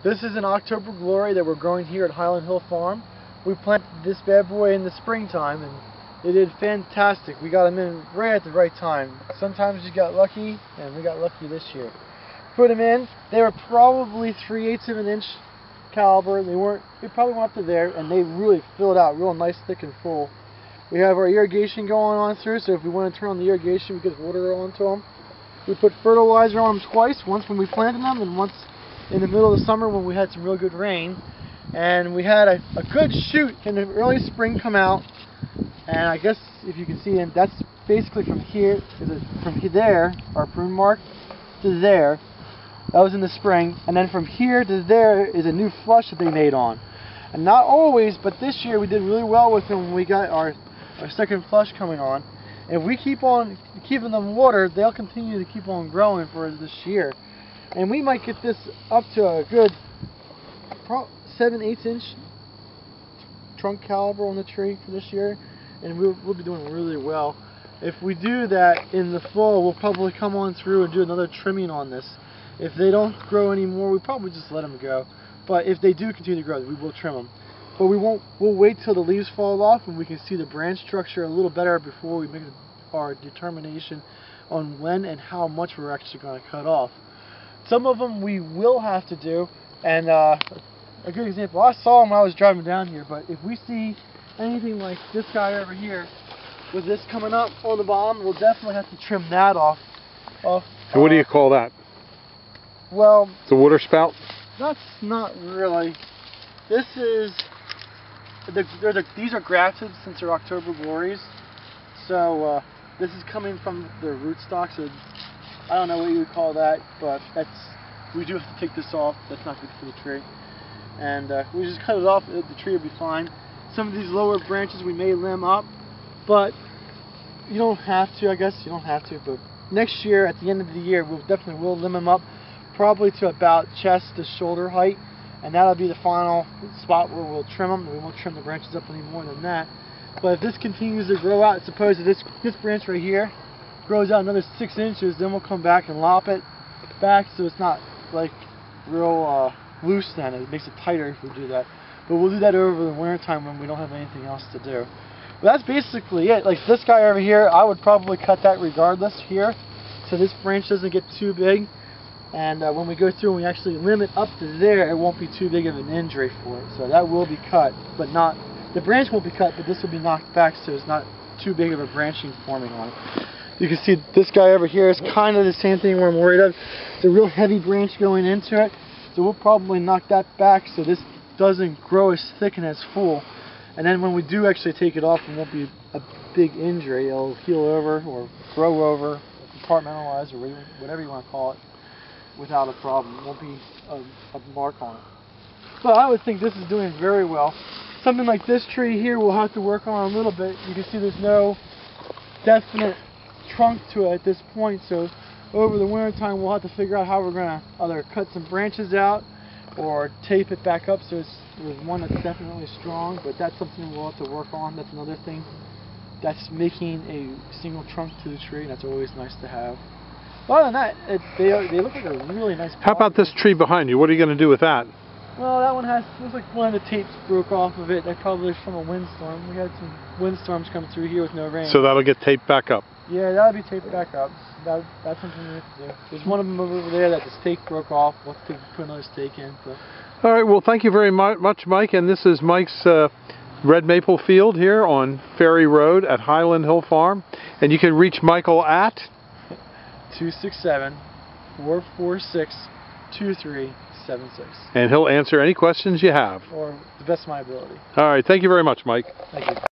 This is an October Glory that we're growing here at Highland Hill Farm. We planted this bad boy in the springtime and it did fantastic. We got them in right at the right time. Sometimes you got lucky, and we got lucky this year. Put them in. They were probably 3/8 of an inch caliber. They probably went up to there, and they really filled out real nice, thick and full. We have our irrigation going on through, so if we want to turn on the irrigation, we get water onto them. We put fertilizer on them twice, once when we planted them and once in the middle of the summer when we had some real good rain. And we had a good shoot in the early spring come out, and I guess if you can see, and that's basically from here, from there, our prune mark, to there. That was in the spring, and then from here to there is a new flush that they made on. And not always, but this year we did really well with them when we got our second flush coming on. And if we keep on keeping them watered, they'll continue to keep on growing for this year. And we might get this up to a good 7/8 inch trunk caliber on the tree for this year, and we'll be doing really well. If we do that in the fall, we'll probably come on through and do another trimming on this. If they don't grow anymore, we probably just let them go. But if they do continue to grow, we will trim them. But we'll wait till the leaves fall off and we can see the branch structure a little better before we make our determination on when and how much we're actually going to cut off. Some of them we will have to do, and a good example, I saw them when I was driving down here, but if we see anything like this guy over here with this coming up on the bottom, we'll definitely have to trim that off. And what do you call that? Well, the water spout? That's not really. This is these are grafted since they're October Glories, so this is coming from the rootstock. So I don't know what you would call that, but we do have to take this off. That's not good for the tree, and we just cut it off. The tree will be fine. Some of these lower branches we may limb up, but you don't have to. I guess you don't have to. But next year, at the end of the year, we'll definitely limb them up, probably to about chest to shoulder height, and that'll be the final spot where we'll trim them. We won't trim the branches up any more than that. But if this continues to grow out, suppose that this branch right here grows out another 6 inches, then we'll come back and lop it back so it's not like real loose. Then it makes it tighter if we do that. But we'll do that over the winter time when we don't have anything else to do. But that's basically it. Like this guy over here, I would probably cut that regardless here, so this branch doesn't get too big. And when we go through and we actually limb it up to there, it won't be too big of an injury for it. So that will be cut, but not, the branch won't be cut, but this will be knocked back so it's not too big of a branching forming on it. You can see this guy over here is kind of the same thing where I'm worried of. It's a real heavy branch going into it, so we'll probably knock that back so this doesn't grow as thick and as full. And then when we do actually take it off, it won't be a big injury. It'll heal over or grow over, compartmentalize, or whatever you want to call it, without a problem. It won't be a mark on it. But I would think this is doing very well. Something like this tree here we'll have to work on a little bit. You can see there's no definite trunk to it at this point, so over the winter time we'll have to figure out how we're going to either cut some branches out or tape it back up so there's one that's definitely strong, but that's something we'll have to work on. That's another thing that's making a single trunk to the tree, and that's always nice to have. Other than that, they look like a really nice product. How about this tree behind you? What are you going to do with that? Well, that one looks like one of the tapes broke off of it. That probably from a windstorm. We had some windstorms come through here with no rain. So that'll get taped back up? Yeah, that'll be taped back up. That's something we have to do. There's one of them over there that the stake broke off. We'll have to put another stake in. But. All right, well, thank you very much, Mike. And this is Mike's red maple field here on Ferry Road at Highland Hill Farm. And you can reach Michael at 267-446-2376. And he'll answer any questions you have. Or the best of my ability. All right, thank you very much, Mike. Thank you.